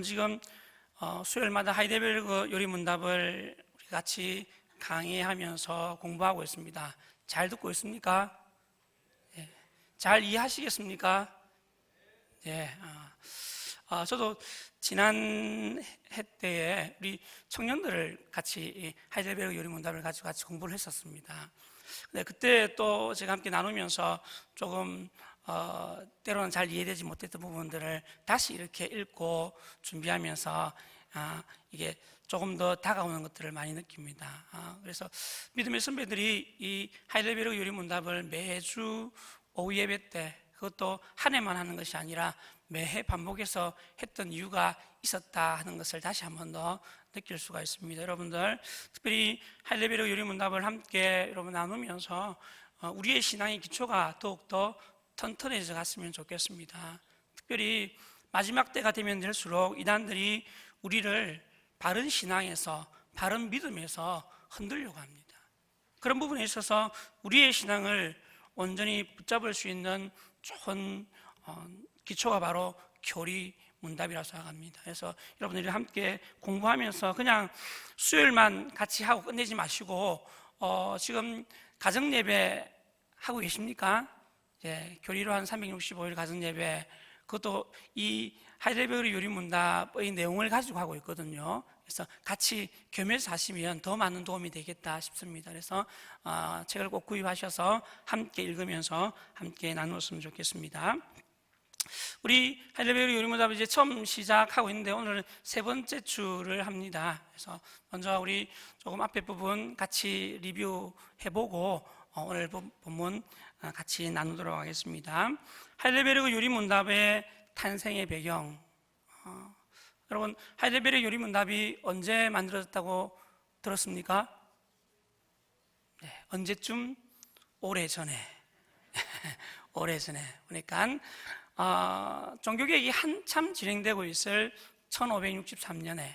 여러분 지금 수요일마다 하이델베르그 요리 문답을 우리 같이 강의하면서 공부하고 있습니다. 잘 듣고 있습니까? 예. 잘 이해하시겠습니까? 예. 저도 지난 해 때에 우리 청년들을 같이 하이델베르그 요리 문답을 가지고 같이 공부를 했었습니다. 근데 그때 또 제가 함께 나누면서 조금 때로는 잘 이해되지 못했던 부분들을 다시 이렇게 읽고 준비하면서 이게 조금 더 다가오는 것들을 많이 느낍니다. 그래서 믿음의 선배들이 이 하이델베르그 요리 문답을 매주 오후 예배 때, 그것도 한 해만 하는 것이 아니라 매해 반복해서 했던 이유가 있었다 하는 것을 다시 한 번 더 느낄 수가 있습니다. 여러분들 특별히 하이델베르그 요리 문답을 함께 여러분 나누면서 우리의 신앙의 기초가 더욱더 튼튼해져 갔으면 좋겠습니다. 특별히 마지막 때가 되면 될수록 이단들이 우리를 바른 신앙에서, 바른 믿음에서 흔들려고 합니다. 그런 부분에 있어서 우리의 신앙을 온전히 붙잡을 수 있는 좋은 기초가 바로 교리 문답이라고 생각합니다. 그래서 여러분들이 함께 공부하면서 그냥 수요일만 같이 하고 끝내지 마시고 지금 가정 예배 하고 계십니까? 교리로 한 365일 가정 예배, 그것도 이 하이델베르그 요리 문답의 내용을 가지고 하고 있거든요. 그래서 같이 겸해서 하시면 더 많은 도움이 되겠다 싶습니다. 그래서 책을 꼭 구입하셔서 함께 읽으면서 함께 나누었으면 좋겠습니다. 우리 하이델베르그 요리 문답을 이제 처음 시작하고 있는데 오늘은 세 번째 주를 합니다. 그래서 먼저 우리 조금 앞에 부분 같이 리뷰해보고 오늘 본문 같이 나누도록 하겠습니다. 하이델베르그 요리 문답의 탄생의 배경. 여러분, 하이델베르그 요리 문답이 언제 만들어졌다고 들었습니까? 네, 언제쯤? 오래전에. 오래전에. 그러니까 종교개혁이 한참 진행되고 있을 1563년에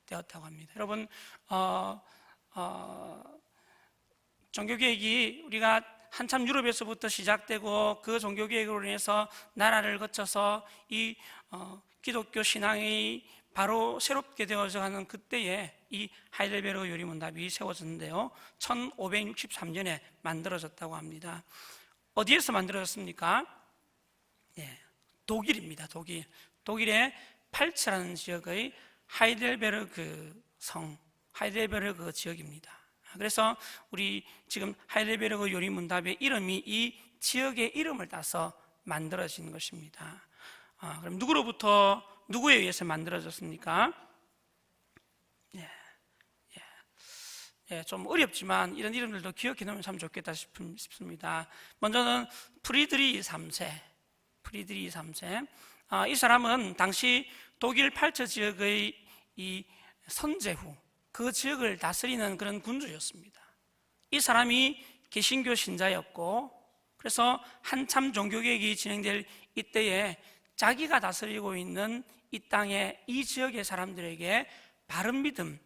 되었다고 합니다. 여러분, 종교개혁이 우리가 한참 유럽에서부터 시작되고 그 종교개혁으로 인해서 나라를 거쳐서 이 기독교 신앙이 바로 새롭게 되어져 가는 그때에 이 하이델베르그 요리 문답이 세워졌는데요, 1563년에 만들어졌다고 합니다. 어디에서 만들어졌습니까? 독일입니다. 독일의 팔츠라는 지역의 하이델베르그 성, 하이델베르그 지역입니다. 그래서 우리 지금 하이델베르그 요리 문답의 이름이 이 지역의 이름을 따서 만들어진 것입니다. 그럼 누구로부터, 누구에 의해서 만들어졌습니까? 좀 어렵지만 이런 이름들도 기억해 놓으면 참 좋겠다 싶습니다. 먼저는 프리드리히 3세. 이 사람은 당시 독일 팔처 지역의 이 선제후, 그 지역을 다스리는 그런 군주였습니다. 이 사람이 개신교 신자였고, 그래서 한참 종교개혁이 진행될 이때에 자기가 다스리고 있는 이 땅의 이 지역의 사람들에게 바른 믿음,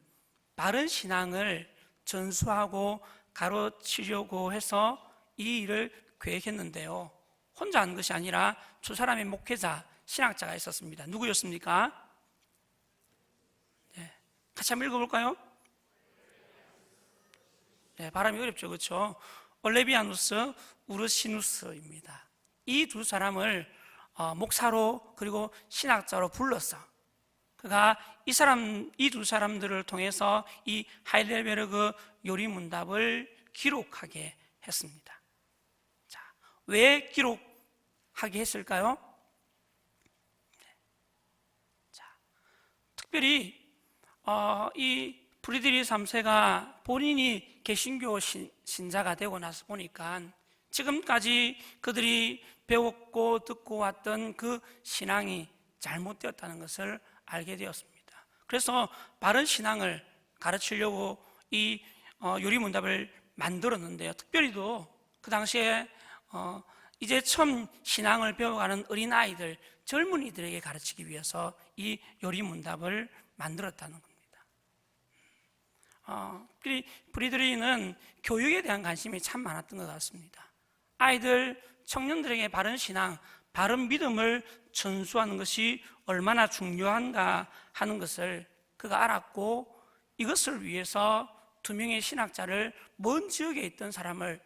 바른 신앙을 전수하고 가르치려고 해서 이 일을 계획했는데요, 혼자 한 것이 아니라 두 사람의 목회자, 신학자가 있었습니다. 누구였습니까? 같이 한번 읽어볼까요? 발음이 어렵죠, 그렇죠? 올레비아누스, 우르시누스입니다. 이 두 사람을 목사로 그리고 신학자로 불렀어. 그가 이 두 사람들을 통해서 이 하이델베르그 요리 문답을 기록하게 했습니다. 자, 왜 기록하게 했을까요? 자, 특별히 이 프리드리히 3세가 본인이 개신교 신자가 되고 나서 보니까 지금까지 그들이 배웠고 듣고 왔던 그 신앙이 잘못되었다는 것을 알게 되었습니다. 그래서 바른 신앙을 가르치려고 이 요리 문답을 만들었는데요, 특별히도 그 당시에 이제 처음 신앙을 배워가는 어린아이들, 젊은이들에게 가르치기 위해서 이 요리 문답을 만들었다는 겁니다. 프리드리히는 교육에 대한 관심이 참 많았던 것 같습니다. 아이들, 청년들에게 바른 신앙, 바른 믿음을 전수하는 것이 얼마나 중요한가 하는 것을 그가 알았고, 이것을 위해서 두 명의 신학자를 먼 지역에 있던 사람을,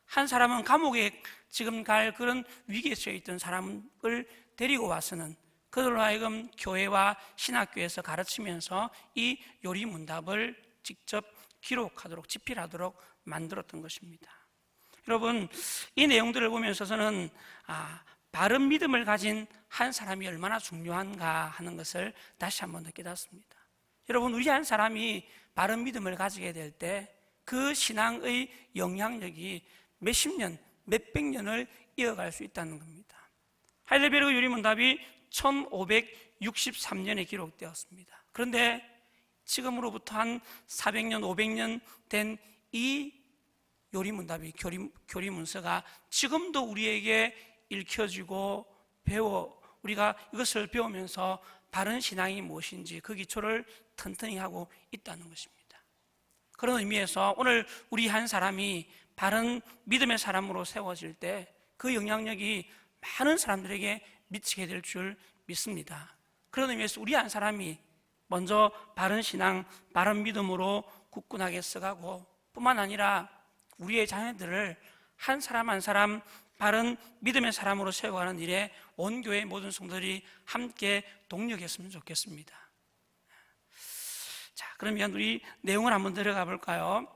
한 사람은 감옥에 지금 갈 그런 위기에 처해 있던 사람을 데리고 와서는 그들로 하여금 교회와 신학교에서 가르치면서 이 요리문답을 직접 기록하도록, 집필하도록 만들었던 것입니다. 여러분, 이 내용들을 보면서 저는 바른 믿음을 가진 한 사람이 얼마나 중요한가 하는 것을 다시 한번 더 깨닫습니다. 여러분, 우리 한 사람이 바른 믿음을 가지게 될 때 그 신앙의 영향력이 몇십 년, 몇백 년을 이어갈 수 있다는 겁니다. 하이델베르그 요리문답이 1563년에 기록되었습니다. 그런데 지금으로부터 한 400년, 500년 된 이 요리문답이, 교리문서가 지금도 우리에게 읽혀지고 우리가 이것을 배우면서 바른 신앙이 무엇인지 그 기초를 튼튼히 하고 있다는 것입니다. 그런 의미에서 오늘 우리 한 사람이 바른 믿음의 사람으로 세워질 때 그 영향력이 많은 사람들에게 미치게 될 줄 믿습니다. 그런 의미에서 우리 한 사람이 먼저 바른 신앙, 바른 믿음으로 굳건하게 써가고, 뿐만 아니라 우리의 자녀들을 한 사람 한 사람 바른 믿음의 사람으로 세워가는 일에 온 교회 모든 성도들이 함께 동력했으면 좋겠습니다. 자, 그러면 우리 내용을 한번 들어가 볼까요?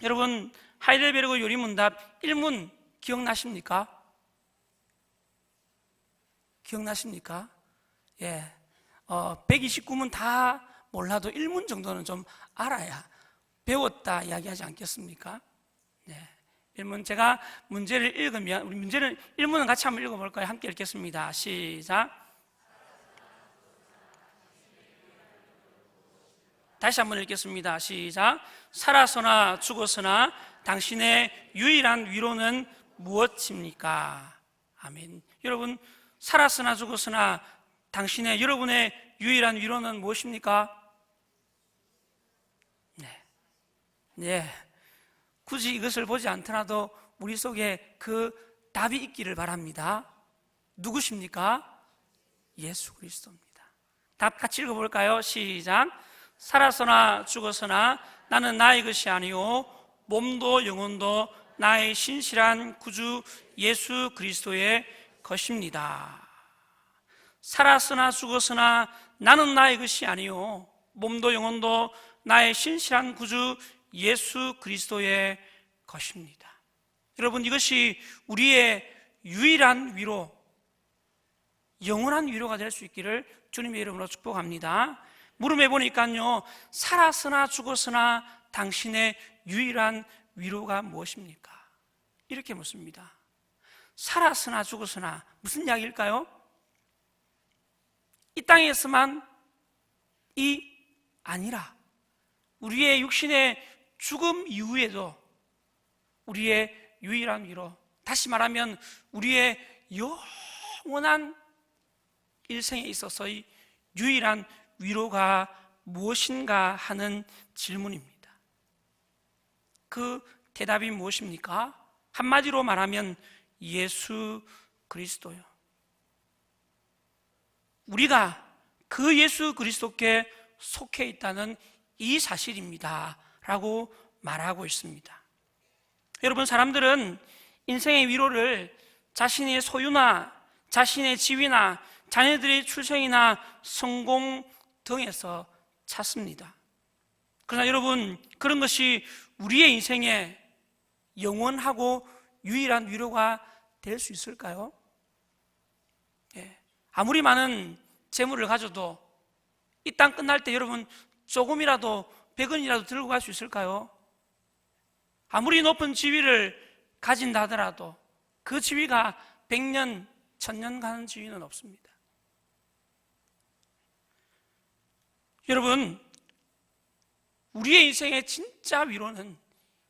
여러분, 하이델베르그 요리문답 1문 기억나십니까? 기억나십니까? 예. 129문 다 몰라도 1문 정도는 좀 알아야 배웠다 이야기하지 않겠습니까? 네. 1문, 제가 문제를 읽으면, 우리 문제를 1문은 같이 한번 읽어볼까요? 함께 읽겠습니다. 시작. 다시 한번 읽겠습니다. 시작. 살아서나 죽었으나 당신의 유일한 위로는 무엇입니까? 아멘. 여러분, 살았으나 죽었으나 당신의, 여러분의 유일한 위로는 무엇입니까? 네. 굳이 이것을 보지 않더라도 우리 속에 그 답이 있기를 바랍니다. 누구십니까? 예수 그리스도입니다. 답 같이 읽어볼까요? 시작. 살았으나 죽었으나 나는 나의 것이 아니요 몸도 영혼도 나의 신실한 구주 예수 그리스도의 것입니다. 살았으나 죽었으나 나는 나의 것이 아니요 몸도 영혼도 나의 신실한 구주 예수 그리스도의 것입니다. 여러분, 이것이 우리의 유일한 위로, 영원한 위로가 될 수 있기를 주님의 이름으로 축복합니다. 물음에 보니까요, 살았으나 죽었으나 당신의 유일한 위로가 무엇입니까? 이렇게 묻습니다. 살았으나 죽었으나 무슨 이야기일까요? 이 땅에서만이 아니라 우리의 육신의 죽음 이후에도 우리의 유일한 위로, 다시 말하면 우리의 영원한 일생에 있어서의 유일한 위로가 무엇인가 하는 질문입니다. 그 대답이 무엇입니까? 한마디로 말하면 예수 그리스도요. 우리가 그 예수 그리스도께 속해 있다는 이 사실입니다 라고 말하고 있습니다. 여러분, 사람들은 인생의 위로를 자신의 소유나 자신의 지위나 자녀들의 출생이나 성공 등에서 찾습니다. 그러나 여러분, 그런 것이 우리의 인생에 영원하고 유일한 위로가 될 수 있을까요? 아무리 많은 재물을 가져도 이 땅 끝날 때 여러분 조금이라도 100원이라도 들고 갈 수 있을까요? 아무리 높은 지위를 가진다 하더라도 그 지위가 100년, 1000년 가는 지위는 없습니다. 여러분, 우리의 인생의 진짜 위로는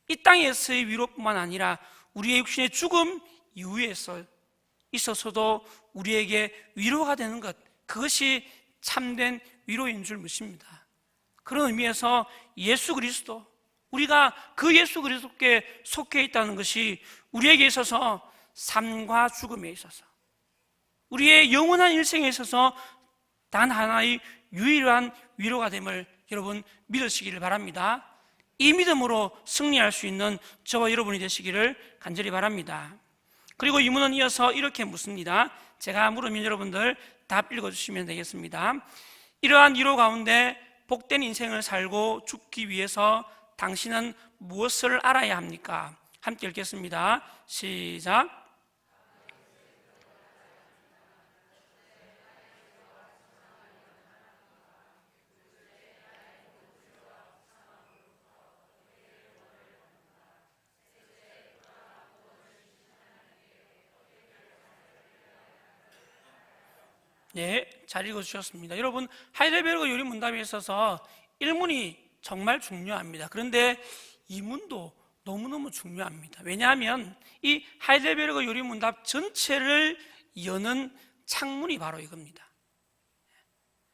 이 땅에서의 위로뿐만 아니라 우리의 육신의 죽음 이후에서 있어서도 우리에게 위로가 되는 것, 그것이 참된 위로인 줄 믿습니다. 그런 의미에서 예수 그리스도, 우리가 그 예수 그리스도께 속해 있다는 것이 우리에게 있어서 삶과 죽음에 있어서, 우리의 영원한 일생에 있어서 단 하나의 유일한 위로가 됨을 여러분 믿으시기를 바랍니다. 이 믿음으로 승리할 수 있는 저와 여러분이 되시기를 간절히 바랍니다. 그리고 이 문은 이어서 이렇게 묻습니다. 제가 물으면 여러분들 답 읽어주시면 되겠습니다. 이러한 위로 가운데 복된 인생을 살고 죽기 위해서 당신은 무엇을 알아야 합니까? 함께 읽겠습니다. 시작. 네, 잘 읽어주셨습니다. 여러분, 하이델베르그 요리문답에 있어서 1문이 정말 중요합니다. 그런데 2문도 너무너무 중요합니다. 왜냐하면 이 하이델베르그 요리문답 전체를 여는 창문이 바로 이겁니다.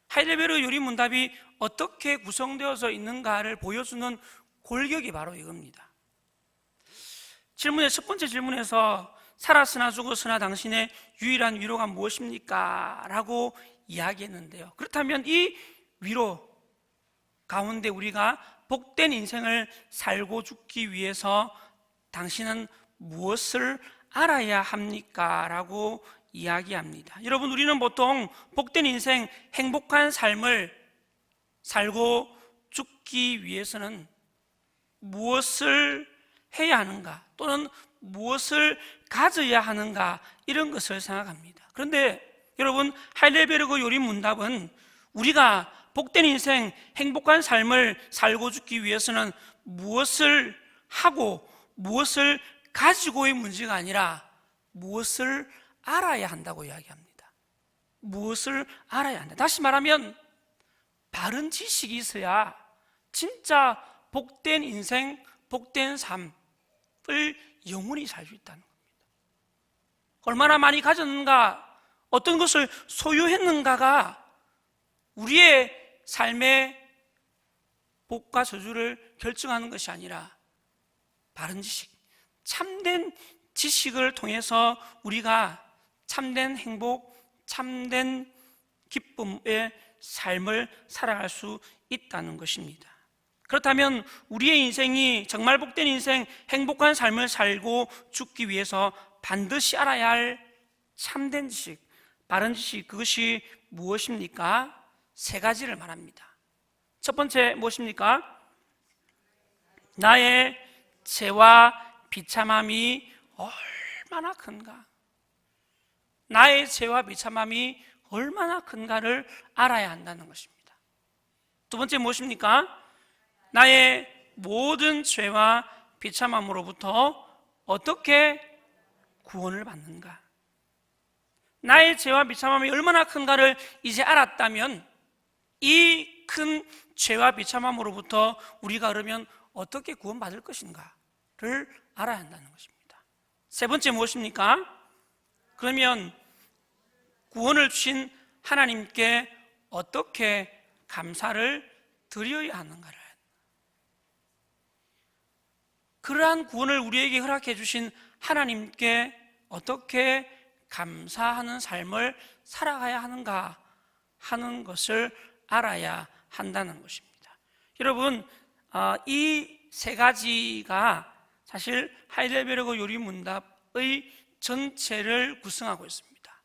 하이델베르그 요리문답이 어떻게 구성되어서 있는가를 보여주는 골격이 바로 이겁니다. 질문의 첫 번째 질문에서 살았으나 죽었으나 당신의 유일한 위로가 무엇입니까? 라고 이야기했는데요. 그렇다면 이 위로 가운데 우리가 복된 인생을 살고 죽기 위해서 당신은 무엇을 알아야 합니까? 라고 이야기합니다. 여러분, 우리는 보통 복된 인생, 행복한 삶을 살고 죽기 위해서는 무엇을 해야 하는가, 또는 무엇을 가져야 하는가, 이런 것을 생각합니다. 그런데 여러분, 하이델베르그 요리문답은 우리가 복된 인생, 행복한 삶을 살고 죽기 위해서는 무엇을 하고 무엇을 가지고의 문제가 아니라 무엇을 알아야 한다고 이야기합니다. 무엇을 알아야 한다. 다시 말하면 바른 지식이 있어야 진짜 복된 인생, 복된 삶을 영원히 살 수 있다는 겁니다. 얼마나 많이 가졌는가, 어떤 것을 소유했는가가 우리의 삶의 복과 저주를 결정하는 것이 아니라 바른 지식, 참된 지식을 통해서 우리가 참된 행복, 참된 기쁨의 삶을 살아갈 수 있다는 것입니다. 그렇다면 우리의 인생이 정말 복된 인생, 행복한 삶을 살고 죽기 위해서 반드시 알아야 할 참된 지식, 바른 지식, 그것이 무엇입니까? 세 가지를 말합니다. 첫 번째 무엇입니까? 나의 죄와 비참함이 얼마나 큰가, 나의 죄와 비참함이 얼마나 큰가를 알아야 한다는 것입니다. 두 번째 무엇입니까? 나의 모든 죄와 비참함으로부터 어떻게 구원을 받는가. 나의 죄와 비참함이 얼마나 큰가를 이제 알았다면 이 큰 죄와 비참함으로부터 우리가 그러면 어떻게 구원받을 것인가를 알아야 한다는 것입니다. 세 번째 무엇입니까? 그러면 구원을 주신 하나님께 어떻게 감사를 드려야 하는가를, 그러한 구원을 우리에게 허락해 주신 하나님께 어떻게 감사하는 삶을 살아가야 하는가 하는 것을 알아야 한다는 것입니다. 여러분, 이 세 가지가 사실 하이델베르그 요리문답의 전체를 구성하고 있습니다.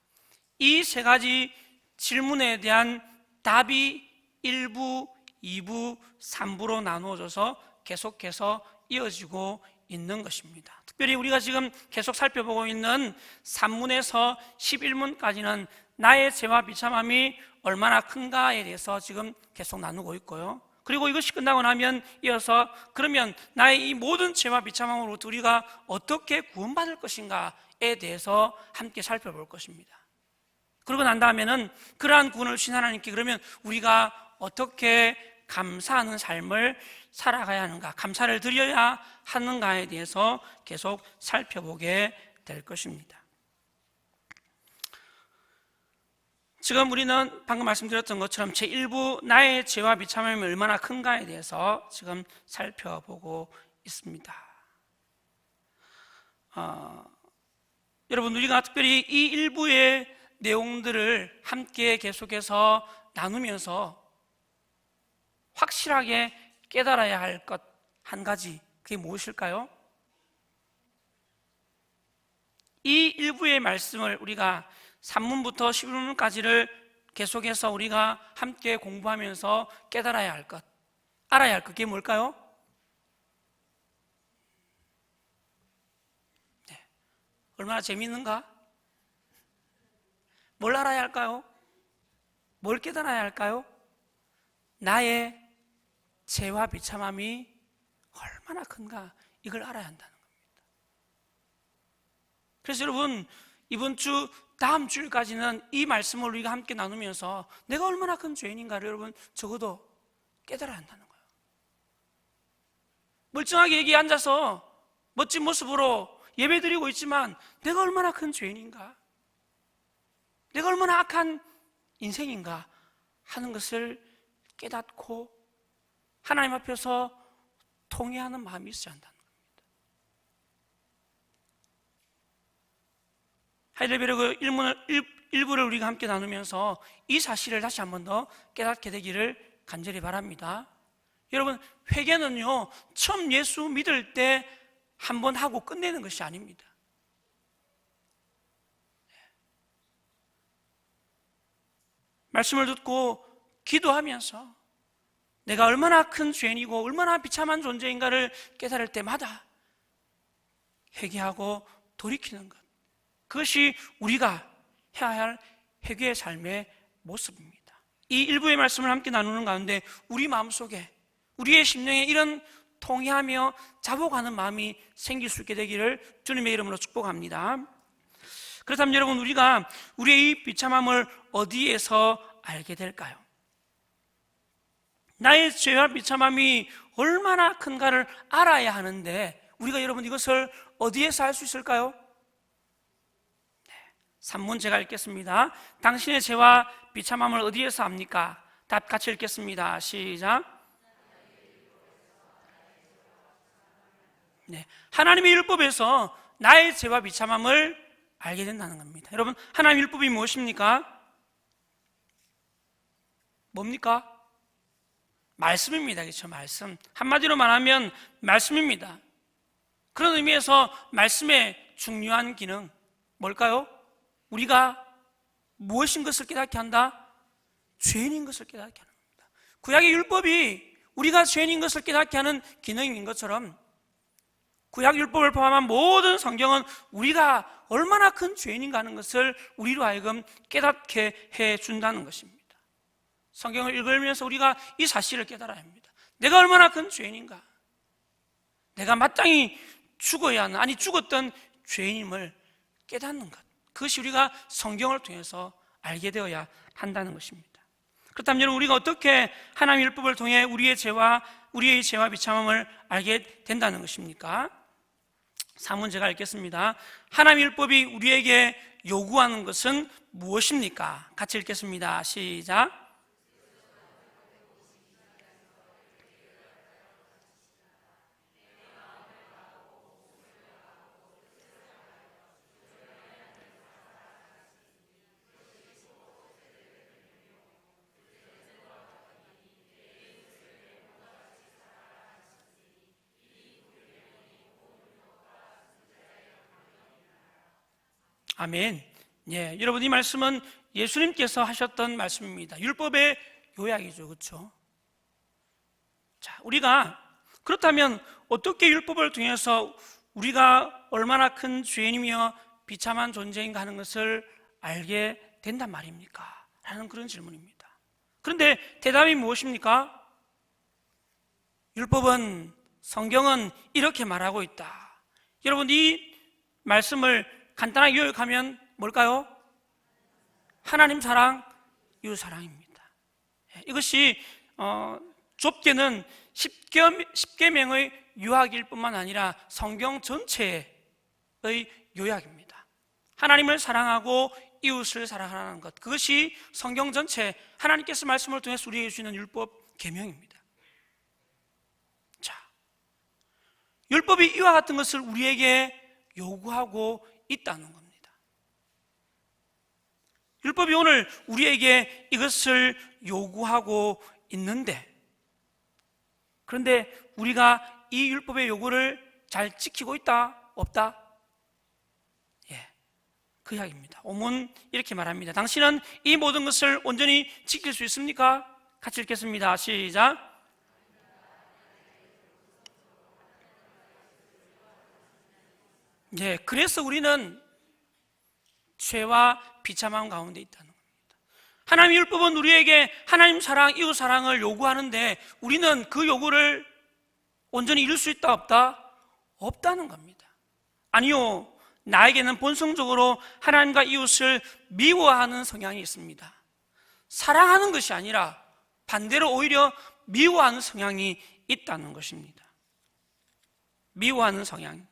이 세 가지 질문에 대한 답이 1부, 2부, 3부로 나누어져서 계속해서 이어지고 있는 것입니다. 특별히 우리가 지금 계속 살펴보고 있는 3문에서 11문까지는 나의 죄와 비참함이 얼마나 큰가에 대해서 지금 계속 나누고 있고요. 그리고 이것이 끝나고 나면 이어서 그러면 나의 이 모든 죄와 비참함으로부터 우리가 어떻게 구원받을 것인가에 대해서 함께 살펴볼 것입니다. 그러고 난 다음에는 그러한 구원을 주신 하나님께 그러면 우리가 어떻게 감사하는 삶을 살아가야 하는가, 감사를 드려야 하는가에 대해서 계속 살펴보게 될 것입니다. 지금 우리는 방금 말씀드렸던 것처럼 제1부 나의 죄와 비참함이 얼마나 큰가에 대해서 지금 살펴보고 있습니다. 여러분, 우리가 특별히 이 일부의 내용들을 함께 계속해서 나누면서 확실하게 깨달아야 할 것 한 가지, 그게 무엇일까요? 이 일부의 말씀을 우리가 3문부터 11문까지를 계속해서 우리가 함께 공부하면서 깨달아야 할 것, 알아야 할 것, 그게 뭘까요? 네. 얼마나 재미있는가? 뭘 알아야 할까요? 뭘 깨달아야 할까요? 나의 죄와 비참함이 얼마나 큰가, 이걸 알아야 한다는 겁니다. 그래서 여러분, 이번 주 다음 주일까지는 이 말씀을 우리가 함께 나누면서 내가 얼마나 큰 죄인인가를 여러분 적어도 깨달아야 한다는 거예요. 멀쩡하게 여기 앉아서 멋진 모습으로 예배드리고 있지만 내가 얼마나 큰 죄인인가, 내가 얼마나 악한 인생인가 하는 것을 깨닫고 하나님 앞에서 통회하는 마음이 있어야 한다는 겁니다. 하이델베르그 일부를 우리가 함께 나누면서 이 사실을 다시 한 번 더 깨닫게 되기를 간절히 바랍니다. 여러분, 회개는요, 처음 예수 믿을 때 한 번 하고 끝내는 것이 아닙니다. 말씀을 듣고 기도하면서 내가 얼마나 큰 죄인이고 얼마나 비참한 존재인가를 깨달을 때마다 회개하고 돌이키는 것, 그것이 우리가 해야 할 회개의 삶의 모습입니다. 이 일부의 말씀을 함께 나누는 가운데 우리 마음속에, 우리의 심령에 이런 통회하며 자복하는 마음이 생길 수 있게 되기를 주님의 이름으로 축복합니다. 그렇다면 여러분, 우리가 우리의 이 비참함을 어디에서 알게 될까요? 나의 죄와 비참함이 얼마나 큰가를 알아야 하는데 우리가 여러분 이것을 어디에서 알 수 있을까요? 3문 제가 읽겠습니다. 당신의 죄와 비참함을 어디에서 압니까? 답 같이 읽겠습니다. 시작. 네, 하나님의 율법에서 나의 죄와 비참함을 알게 된다는 겁니다. 여러분, 하나님의 율법이 무엇입니까? 뭡니까? 말씀입니다. 그렇죠? 말씀. 한마디로 말하면 말씀입니다. 그런 의미에서 말씀의 중요한 기능 뭘까요? 우리가 무엇인 것을 깨닫게 한다? 죄인인 것을 깨닫게 하는 겁니다. 구약의 율법이 우리가 죄인인 것을 깨닫게 하는 기능인 것처럼 구약 율법을 포함한 모든 성경은 우리가 얼마나 큰 죄인인가 하는 것을 우리로 하여금 깨닫게 해준다는 것입니다. 성경을 읽으면서 우리가 이 사실을 깨달아야 합니다. 내가 얼마나 큰 죄인인가, 내가 마땅히 죽어야 하는, 아니 죽었던 죄인임을 깨닫는 것, 그것이 우리가 성경을 통해서 알게 되어야 한다는 것입니다. 그렇다면 여러분, 우리가 어떻게 하나님의 율법을 통해 우리의 죄와 비참함을 알게 된다는 것입니까? 3문 제가 읽겠습니다. 하나님의 율법이 우리에게 요구하는 것은 무엇입니까? 같이 읽겠습니다. 시작. 아멘. 예, 여러분, 이 말씀은 예수님께서 하셨던 말씀입니다. 율법의 요약이죠. 그렇죠? 자, 우리가 그렇다면 어떻게 율법을 통해서 우리가 얼마나 큰 죄인이며 비참한 존재인가 하는 것을 알게 된단 말입니까? 라는 그런 질문입니다. 그런데 대답이 무엇입니까? 율법은, 성경은 이렇게 말하고 있다. 여러분, 이 말씀을 간단하게 요약하면 뭘까요? 하나님 사랑, 이웃 사랑입니다. 이것이 좁게는 10계명의 요약일 뿐만 아니라 성경 전체의 요약입니다. 하나님을 사랑하고 이웃을 사랑하는 것, 그것이 성경 전체 하나님께서 말씀을 통해서 우리에게 주시는 율법 계명입니다. 자, 율법이 이와 같은 것을 우리에게 요구하고 있다는 겁니다. 율법이 오늘 우리에게 이것을 요구하고 있는데, 그런데 우리가 이 율법의 요구를 잘 지키고 있다? 없다? 예, 그 이야기입니다. 오문 이렇게 말합니다. 당신은 이 모든 것을 온전히 지킬 수 있습니까? 같이 읽겠습니다. 시작. 예, 그래서 우리는 죄와 비참함 가운데 있다는 겁니다. 하나님의 율법은 우리에게 하나님 사랑, 이웃 사랑을 요구하는데 우리는 그 요구를 온전히 이룰 수 있다 없다? 없다는 겁니다. 아니요, 나에게는 본성적으로 하나님과 이웃을 미워하는 성향이 있습니다. 사랑하는 것이 아니라 반대로 오히려 미워하는 성향이 있다는 것입니다. 미워하는 성향.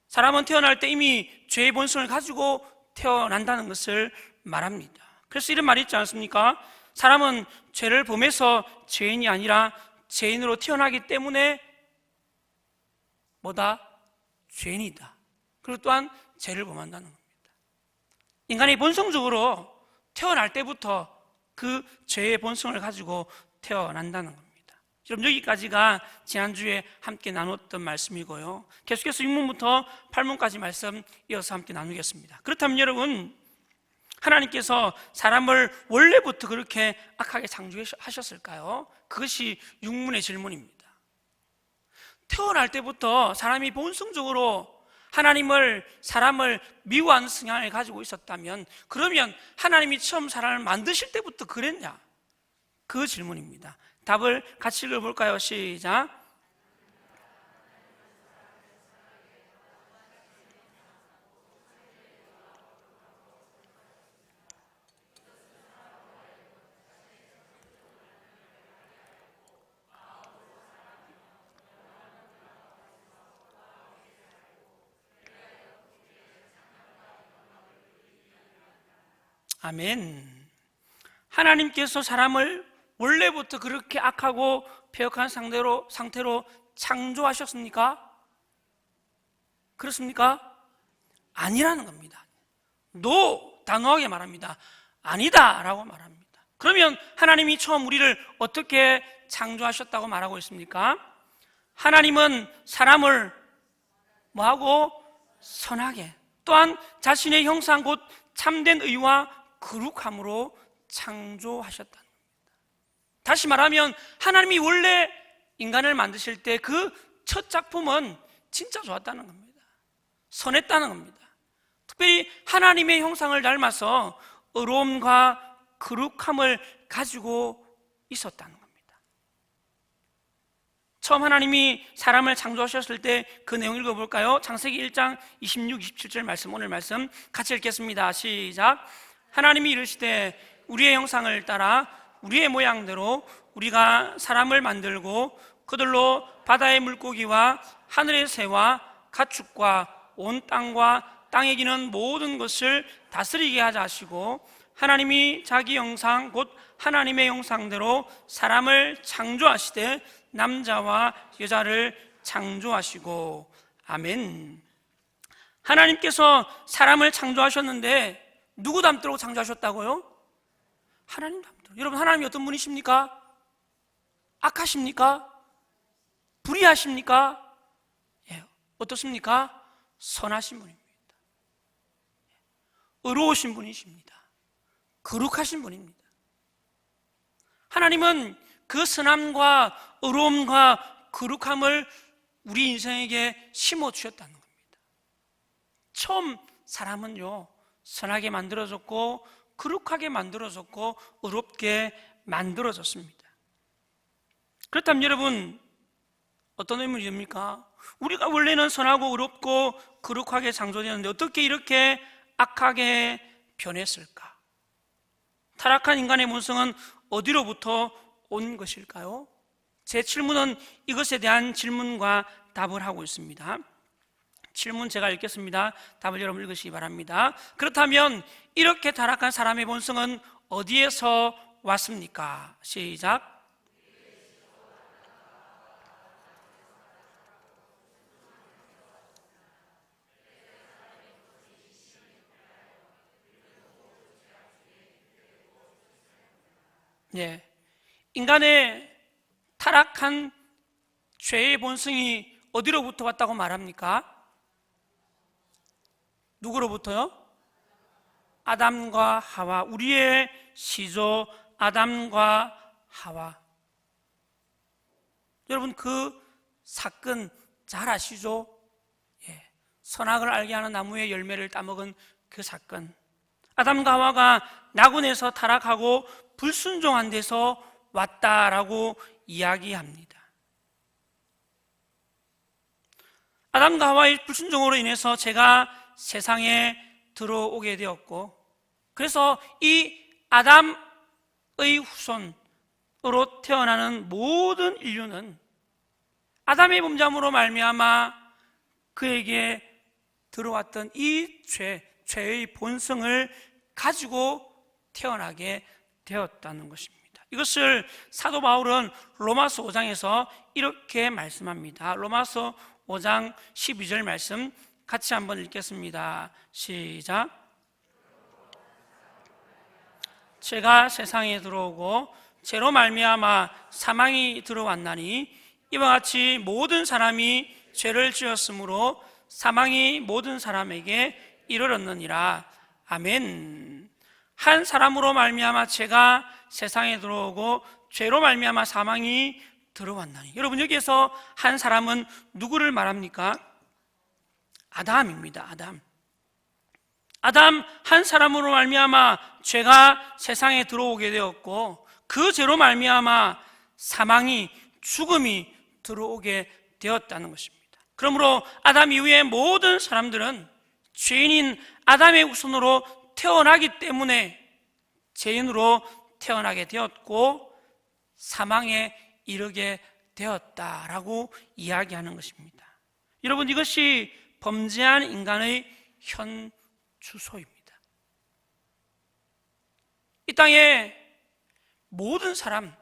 사람은 태어날 때 이미 죄의 본성을 가지고 태어난다는 것을 말합니다. 그래서 이런 말이 있지 않습니까? 사람은 죄를 범해서 죄인이 아니라 죄인으로 태어나기 때문에 뭐다? 죄인이다. 그리고 또한 죄를 범한다는 겁니다. 인간이 본성적으로 태어날 때부터 그 죄의 본성을 가지고 태어난다는 겁니다. 여러분, 여기까지가 지난주에 함께 나눴던 말씀이고요. 계속해서 6문부터 8문까지 말씀 이어서 함께 나누겠습니다. 그렇다면 여러분, 하나님께서 사람을 원래부터 그렇게 악하게 창조하셨을까요? 그것이 6문의 질문입니다. 태어날 때부터 사람이 본성적으로 사람을 미워하는 성향을 가지고 있었다면, 그러면 하나님이 처음 사람을 만드실 때부터 그랬냐? 그 질문입니다. 답을 같이 읽어볼까요? 시작. 아멘. 하나님께서 사람을 원래부터 그렇게 악하고 패역한 상태로 창조하셨습니까? 그렇습니까? 아니라는 겁니다. No, 단호하게 말합니다. 아니다 라고 말합니다. 그러면 하나님이 처음 우리를 어떻게 창조하셨다고 말하고 있습니까? 하나님은 사람을 뭐하고? 선하게, 또한 자신의 형상 곧 참된 의와 거룩함으로 창조하셨다는 겁니다. 다시 말하면 하나님이 원래 인간을 만드실 때 그 첫 작품은 진짜 좋았다는 겁니다. 선했다는 겁니다. 특별히 하나님의 형상을 닮아서 의로움과 거룩함을 가지고 있었다는 겁니다. 처음 하나님이 사람을 창조하셨을 때 그 내용 읽어볼까요? 창세기 1장 26, 27절 말씀, 오늘 말씀 같이 읽겠습니다. 시작. 하나님이 이르시되 우리의 형상을 따라 우리의 모양대로 우리가 사람을 만들고 그들로 바다의 물고기와 하늘의 새와 가축과 온 땅과 땅에 기는 모든 것을 다스리게 하자 하시고, 하나님이 자기 형상 곧 하나님의 형상대로 사람을 창조하시되 남자와 여자를 창조하시고. 아멘. 하나님께서 사람을 창조하셨는데 누구 닮도록 창조하셨다고요? 하나님 닮도록. 여러분, 하나님이 어떤 분이십니까? 악하십니까? 불의하십니까? 예, 어떻습니까? 선하신 분입니다. 의로우신 분이십니다. 거룩하신 분입니다. 하나님은 그 선함과 의로움과 거룩함을 우리 인생에게 심어주셨다는 겁니다. 처음 사람은요, 선하게 만들어졌고 거룩하게 만들어졌고 의롭게 만들어졌습니다. 그렇다면 여러분, 어떤 의문이 듭니까? 우리가 원래는 선하고 의롭고 거룩하게 창조되었는데 어떻게 이렇게 악하게 변했을까? 타락한 인간의 본성은 어디로부터 온 것일까요? 제 질문은 이것에 대한 질문과 답을 하고 있습니다. 질문 제가 읽겠습니다. 답을 여러분 읽으시기 바랍니다. 그렇다면 이렇게 타락한 사람의 본성은 어디에서 왔습니까? 시작. 예, 인간의 타락한 죄의 본성이 어디로부터 왔다고 말합니까? 누구로부터요? 아담과 하와, 우리의 시조 아담과 하와. 여러분, 그 사건 잘 아시죠? 예, 선악을 알게 하는 나무의 열매를 따먹은 그 사건. 아담과 하와가 낙원에서 타락하고 불순종한 데서 왔다라고 이야기합니다. 아담과 하와의 불순종으로 인해서 제가 세상에 들어오게 되었고, 그래서 이 아담의 후손으로 태어나는 모든 인류는 아담의 범죄함으로 말미암아 그에게 들어왔던 이 죄의 본성을 가지고 태어나게 되었다는 것입니다. 이것을 사도 바울은 로마서 5장에서 이렇게 말씀합니다. 로마서 5장 12절 말씀 같이 한번 읽겠습니다. 시작. 죄가 세상에 들어오고 죄로 말미암아 사망이 들어왔나니 이와 같이 모든 사람이 죄를 지었으므로 사망이 모든 사람에게 이르렀느니라. 아멘. 한 사람으로 말미암아 죄가 세상에 들어오고 죄로 말미암아 사망이 들어왔나니. 여러분, 여기에서 한 사람은 누구를 말합니까? 아담입니다. 아담 한 사람으로 말미암아 죄가 세상에 들어오게 되었고, 그 죄로 말미암아 사망이, 죽음이 들어오게 되었다는 것입니다. 그러므로 아담 이후의 모든 사람들은 죄인인 아담의 후손으로 태어나기 때문에 죄인으로 태어나게 되었고 사망에 이르게 되었다라고 이야기하는 것입니다. 여러분, 이것이 범죄한 인간의 현 주소입니다. 이 땅에 모든 사람,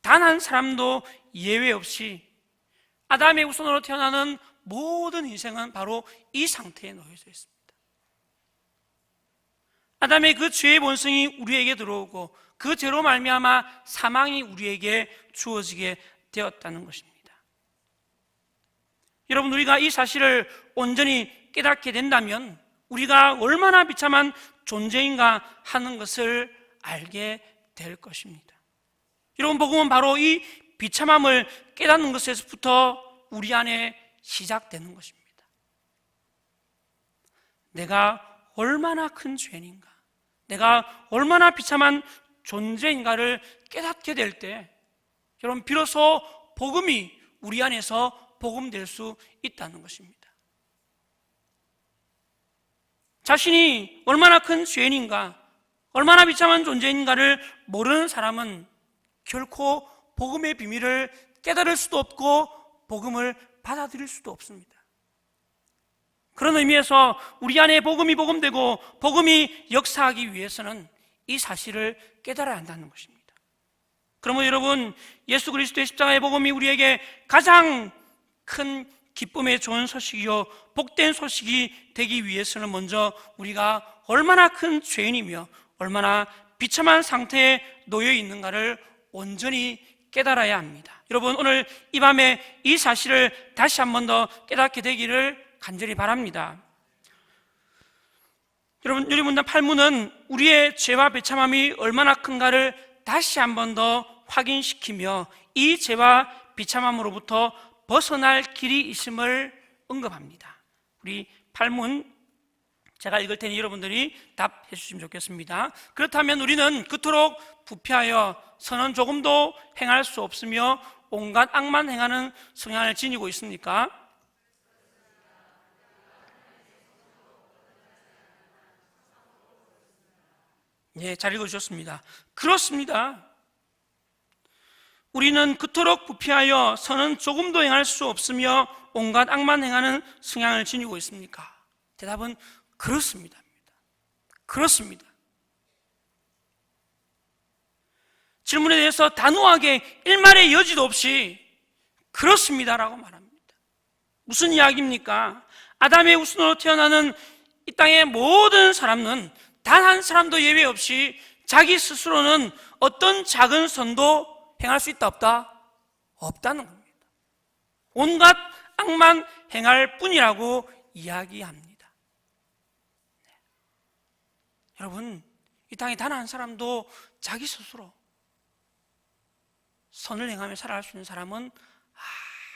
단 한 사람도 예외 없이 아담의 후손으로 태어나는 모든 인생은 바로 이 상태에 놓여져 있습니다. 아담의 그 죄의 본성이 우리에게 들어오고 그 죄로 말미암아 사망이 우리에게 주어지게 되었다는 것입니다. 여러분, 우리가 이 사실을 온전히 깨닫게 된다면 우리가 얼마나 비참한 존재인가 하는 것을 알게 될 것입니다. 여러분, 복음은 바로 이 비참함을 깨닫는 것에서부터 우리 안에 시작되는 것입니다. 내가 얼마나 큰 죄인인가, 내가 얼마나 비참한 존재인가를 깨닫게 될 때, 여러분, 비로소 복음이 우리 안에서 복음될 수 있다는 것입니다. 자신이 얼마나 큰 죄인인가, 얼마나 비참한 존재인가를 모르는 사람은 결코 복음의 비밀을 깨달을 수도 없고 복음을 받아들일 수도 없습니다. 그런 의미에서 우리 안에 복음이 복음되고 복음이 역사하기 위해서는 이 사실을 깨달아야 한다는 것입니다. 그러면 여러분, 예수 그리스도의 십자가의 복음이 우리에게 가장 큰 기쁨의 좋은 소식이요 복된 소식이 되기 위해서는 먼저 우리가 얼마나 큰 죄인이며 얼마나 비참한 상태에 놓여 있는가를 온전히 깨달아야 합니다. 여러분, 오늘 이 밤에 이 사실을 다시 한 번 더 깨닫게 되기를 간절히 바랍니다. 여러분, 유리문답 8문은 우리의 죄와 비참함이 얼마나 큰가를 다시 한 번 더 확인시키며 이 죄와 비참함으로부터 벗어날 길이 있음을 언급합니다. 우리 8문 제가 읽을 테니 여러분들이 답해 주시면 좋겠습니다. 그렇다면 우리는 그토록 부패하여 선은 조금도 행할 수 없으며 온갖 악만 행하는 성향을 지니고 있습니까? 네, 잘 읽어주셨습니다. 그렇습니다. 우리는 그토록 부패하여 선은 조금도 행할 수 없으며 온갖 악만 행하는 성향을 지니고 있습니까? 대답은 그렇습니다. 그렇습니다. 질문에 대해서 단호하게 일말의 여지도 없이 그렇습니다라고 말합니다. 무슨 이야기입니까? 아담의 후손으로 태어나는 이 땅의 모든 사람은 단 한 사람도 예외 없이 자기 스스로는 어떤 작은 선도 행할 수 있다 없다? 없다는 겁니다. 온갖 악만 행할 뿐이라고 이야기합니다. 네. 여러분, 이 땅에 단 한 사람도 자기 스스로 선을 행하며 살아갈 수 있는 사람은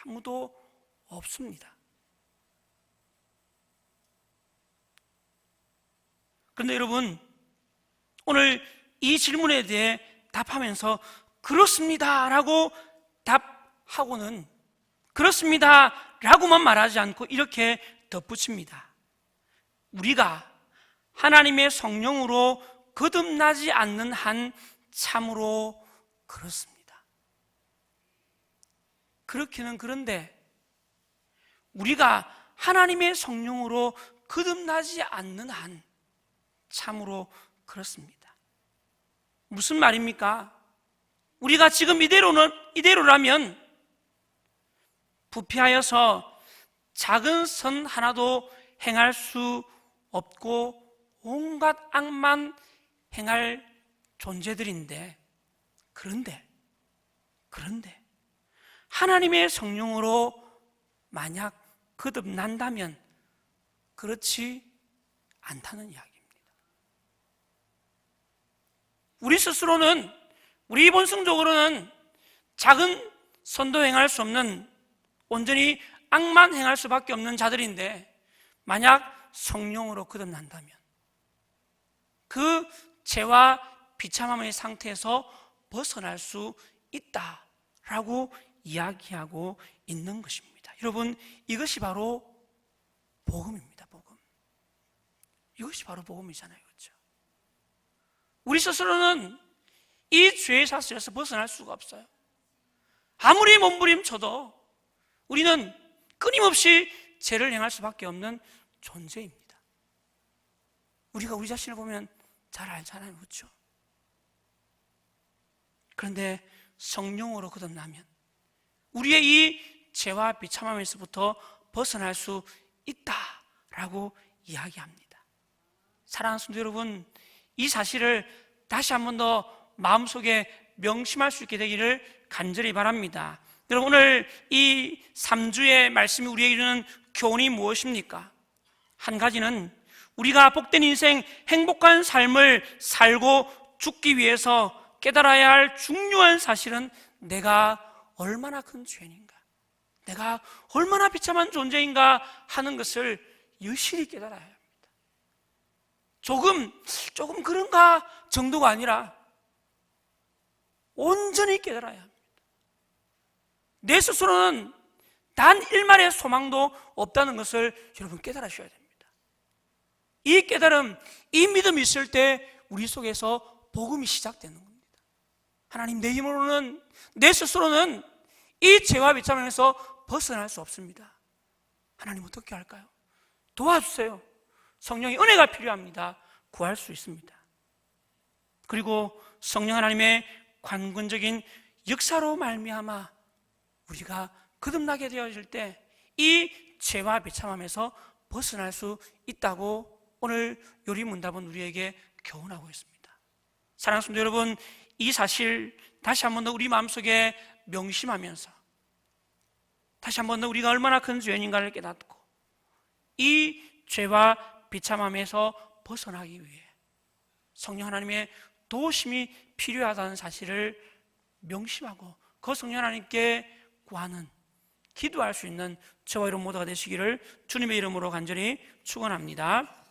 아무도 없습니다. 그런데 여러분, 오늘 이 질문에 대해 답하면서 그렇습니다 라고 답하고는 그렇습니다 라고만 말하지 않고 이렇게 덧붙입니다. 우리가 하나님의 성령으로 거듭나지 않는 한 참으로 그렇습니다. 그렇기는 그런데 우리가 하나님의 성령으로 거듭나지 않는 한 참으로 그렇습니다. 무슨 말입니까? 우리가 지금 이대로라면 부패하여서 작은 선 하나도 행할 수 없고 온갖 악만 행할 존재들인데, 그런데 하나님의 성령으로 만약 거듭난다면 그렇지 않다는 이야기입니다. 우리 스스로는, 우리 본성적으로는 작은 선도 행할 수 없는, 온전히 악만 행할 수밖에 없는 자들인데, 만약 성령으로 거듭난다면 그 죄와 비참함의 상태에서 벗어날 수 있다라고 이야기하고 있는 것입니다. 여러분, 이것이 바로 복음입니다. 복음. 이것이 바로 복음이잖아요. 그렇죠? 우리 스스로는 이 죄의 사슬에서 벗어날 수가 없어요. 아무리 몸부림쳐도 우리는 끊임없이 죄를 행할 수밖에 없는 존재입니다. 우리가 우리 자신을 보면 잘 알잖아요. 그렇죠? 그런데 성령으로 거듭나면 우리의 이 죄와 비참함에서부터 벗어날 수 있다라고 이야기합니다. 사랑하는 성도 여러분, 이 사실을 다시 한 번 더 마음속에 명심할 수 있게 되기를 간절히 바랍니다. 여러분, 오늘 이 3주의 말씀이 우리에게 주는 교훈이 무엇입니까? 한 가지는 우리가 복된 인생, 행복한 삶을 살고 죽기 위해서 깨달아야 할 중요한 사실은 내가 얼마나 큰 죄인인가, 내가 얼마나 비참한 존재인가 하는 것을 여실히 깨달아야 합니다. 조금 그런가 정도가 아니라 온전히 깨달아야 합니다. 내 스스로는 단 일말의 소망도 없다는 것을 여러분 깨달으셔야 됩니다. 이 깨달음, 이 믿음이 있을 때 우리 속에서 복음이 시작되는 겁니다. 하나님, 내 힘으로는, 내 스스로는 이 죄와 비참함에서 벗어날 수 없습니다. 하나님, 어떻게 할까요? 도와주세요. 성령의 은혜가 필요합니다. 구할 수 있습니다. 그리고 성령 하나님의 관건적인 역사로 말미암아 우리가 거듭나게 되어질 때 이 죄와 비참함에서 벗어날 수 있다고 오늘 요리문답은 우리에게 교훈하고 있습니다. 사랑하는 성도 여러분, 이 사실 다시 한 번 더 우리 마음속에 명심하면서 다시 한 번 더 우리가 얼마나 큰 죄인인가를 깨닫고 이 죄와 비참함에서 벗어나기 위해 성령 하나님의 도우심이 필요하다는 사실을 명심하고 그 성령 하나님께 구하는, 기도할 수 있는 저와 여러분 모두가 되시기를 주님의 이름으로 간절히 축원합니다.